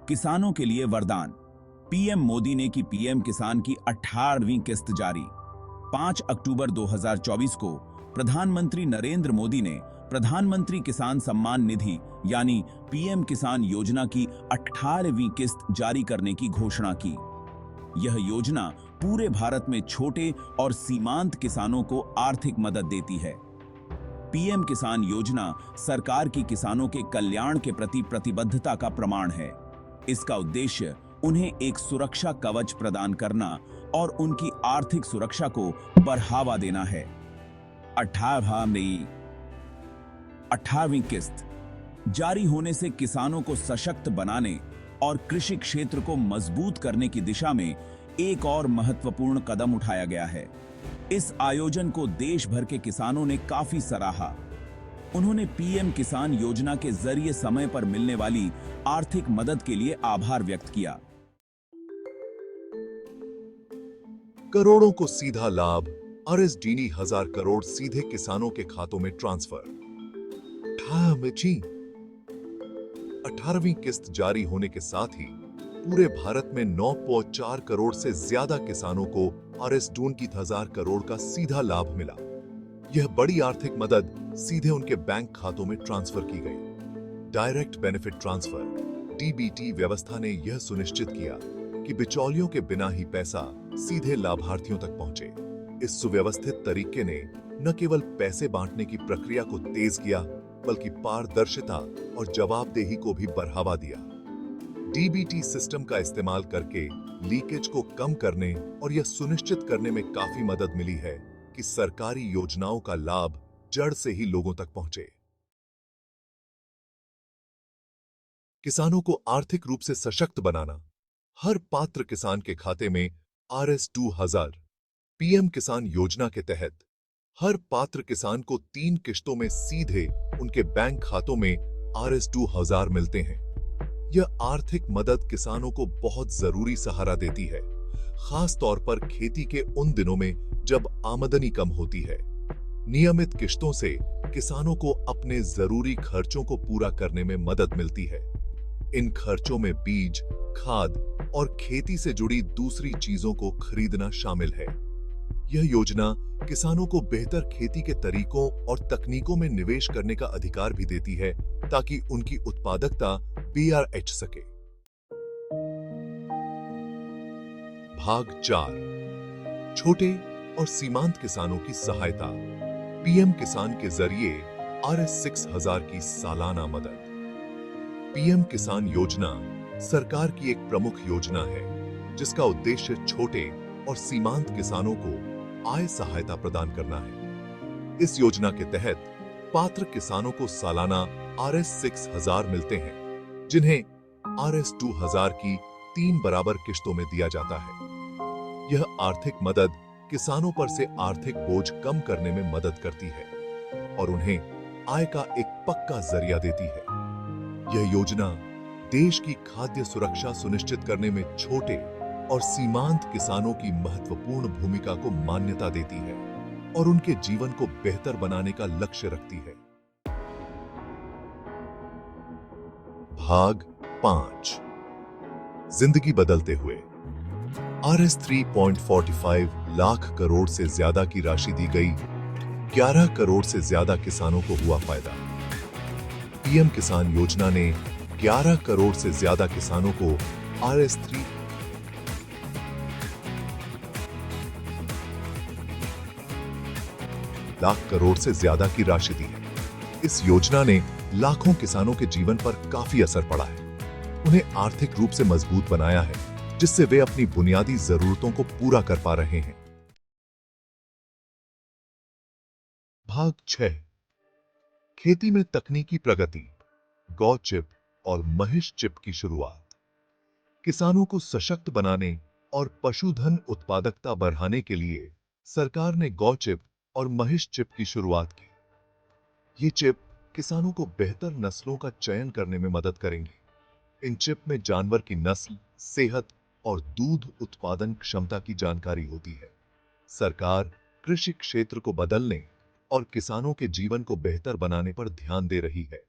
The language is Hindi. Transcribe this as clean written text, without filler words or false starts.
किसानों के लिए वरदान। पीएम मोदी ने की पीएम किसान की 18वीं किस्त जारी। 5 अक्टूबर 2024 को प्रधानमंत्री नरेंद्र मोदी ने प्रधानमंत्री किसान सम्मान निधि यानी पीएम किसान योजना की 18वीं किस्त जारी करने की घोषणा की। यह योजना पूरे भारत में छोटे और सीमांत किसानों को आर्थिक मदद देती है। पीएम किसान योजना सरकार की किसानों के कल्याण के प्रति प्रतिबद्धता का प्रमाण है। इसका उद्देश्य उन्हें एक सुरक्षा कवच प्रदान करना और उनकी आर्थिक सुरक्षा को बढ़ावा देना है। 18वीं किस्त जारी होने से किसानों को सशक्त बनाने और कृषि क्षेत्र को मजबूत करने की दिशा में एक और महत्वपूर्ण कदम उठाया गया है। इस आयोजन को देश भर के किसानों ने काफी सराहा। उन्होंने पीएम किसान योजना के जरिए समय पर मिलने वाली आर्थिक मदद के लिए आभार व्यक्त किया। करोड़ों को सीधा लाभ, RSDनी 1000 करोड़ सीधे किसानों के खातों में ट्रांसफर। 18वीं किस्त जारी होने के साथ ही पूरे भारत में 9.4 करोड़ से ज्यादा किसानों को RSD की 1000 करोड़ का सीधा लाभ मिला। यह बड़ी आर्थिक मदद सीधे उनके बैंक खातों में ट्रांसफर की गई। डायरेक्ट बेनिफिट ट्रांसफर DBT व्यवस्था ने यह सुनिश्चित किया कि बिचौलियों के बिना ही पैसा सीधे लाभार्थियों तक पहुंचे। इस सुव्यवस्थित तरीके ने न केवल पैसे बांटने की प्रक्रिया को तेज किया, बल्कि पारदर्शिता और जवाबदेही को भी बढ़ावा दिया। DBT सिस्टम का इस्तेमाल करके लीकेज को कम करने और यह सुनिश्चित करने में काफी मदद मिली है कि सरकारी योजनाओं का लाभ जड़ से ही लोगों तक पहुंचे। किसानों को आर्थिक रूप से सशक्त बनाना। हर पात्र किसान के खाते में RS 2000 पीएम किसान योजना के तहत हर पात्र किसान को 3 किश्तों में सीधे उनके बैंक खातों में RS 2000 मिलते हैं। यह आर्थिक मदद किसानों को बहुत जरूरी सहारा देती है, खास तौर पर खेती के उन दिनों में जब आमदनी कम होती है। नियमित किश्तों से किसानों को अपने जरूरी खर्चों को पूरा करने में मदद मिलती है। इन खर्चों में बीज, खाद और खेती से जुड़ी दूसरी चीजों को खरीदना शामिल है। यह योजना किसानों को बेहतर खेती के तरीकों और तकनीकों में निवेश करने का अधिकार भी देती है, ताकि उनकी उत्पादकता बढ़ सके। भाग 4 छोटे और सीमांत किसानों की सहायता। पीएम किसान के जरिए RS 6000 की सालाना मदद। पीएम किसान योजना सरकार की एक प्रमुख योजना है, जिसका उद्देश्य छोटे और सीमांत किसानों को आय सहायता प्रदान करना है। इस योजना के तहत पात्र किसानों को सालाना RS 6000 मिलते हैं, जिन्हें RS 2000 की 3 बराबर किश्तों में दिया जाता है। यह आर्थिक मदद किसानों पर से आर्थिक बोझ कम करने में मदद करती है और उन्हें आय का एक पक्का जरिया देती है। यह योजना देश की खाद्य सुरक्षा सुनिश्चित करने में छोटे और सीमांत किसानों की महत्वपूर्ण भूमिका को मान्यता देती है और उनके जीवन को बेहतर बनाने का लक्ष्य रखती है। भाग 5 जिंदगी बदलते हुए। RS 3.45 लाख करोड़ से ज्यादा की राशि दी गई। 11 करोड़ से ज्यादा किसानों को हुआ फायदा। पीएम किसान योजना ने 11 करोड़ से ज्यादा किसानों को RS 3 लाख करोड़ से ज्यादा की राशि दी है। इस योजना ने लाखों किसानों के जीवन पर काफी असर पड़ा है। उन्हें आर्थिक रूप से मजबूत बनाया है, जिससे वे अपनी बुनियादी जरूरतों को पूरा कर पा रहे हैं। भाग 6 खेती में तकनीकी प्रगति। गौ चिप और महिष चिप की शुरुआत। किसानों को सशक्त बनाने और पशुधन उत्पादकता बढ़ाने के लिए सरकार ने गौ चिप और महिष चिप की शुरुआत की। ये चिप किसानों को बेहतर नस्लों का चयन करने में मदद करेंगे। इन चिप में जानवर की नस्ल, सेहत और दूध उत्पादन क्षमता की जानकारी होती है। सरकार कृषि क्षेत्र को बदलने और किसानों के जीवन को बेहतर बनाने पर ध्यान दे रही है।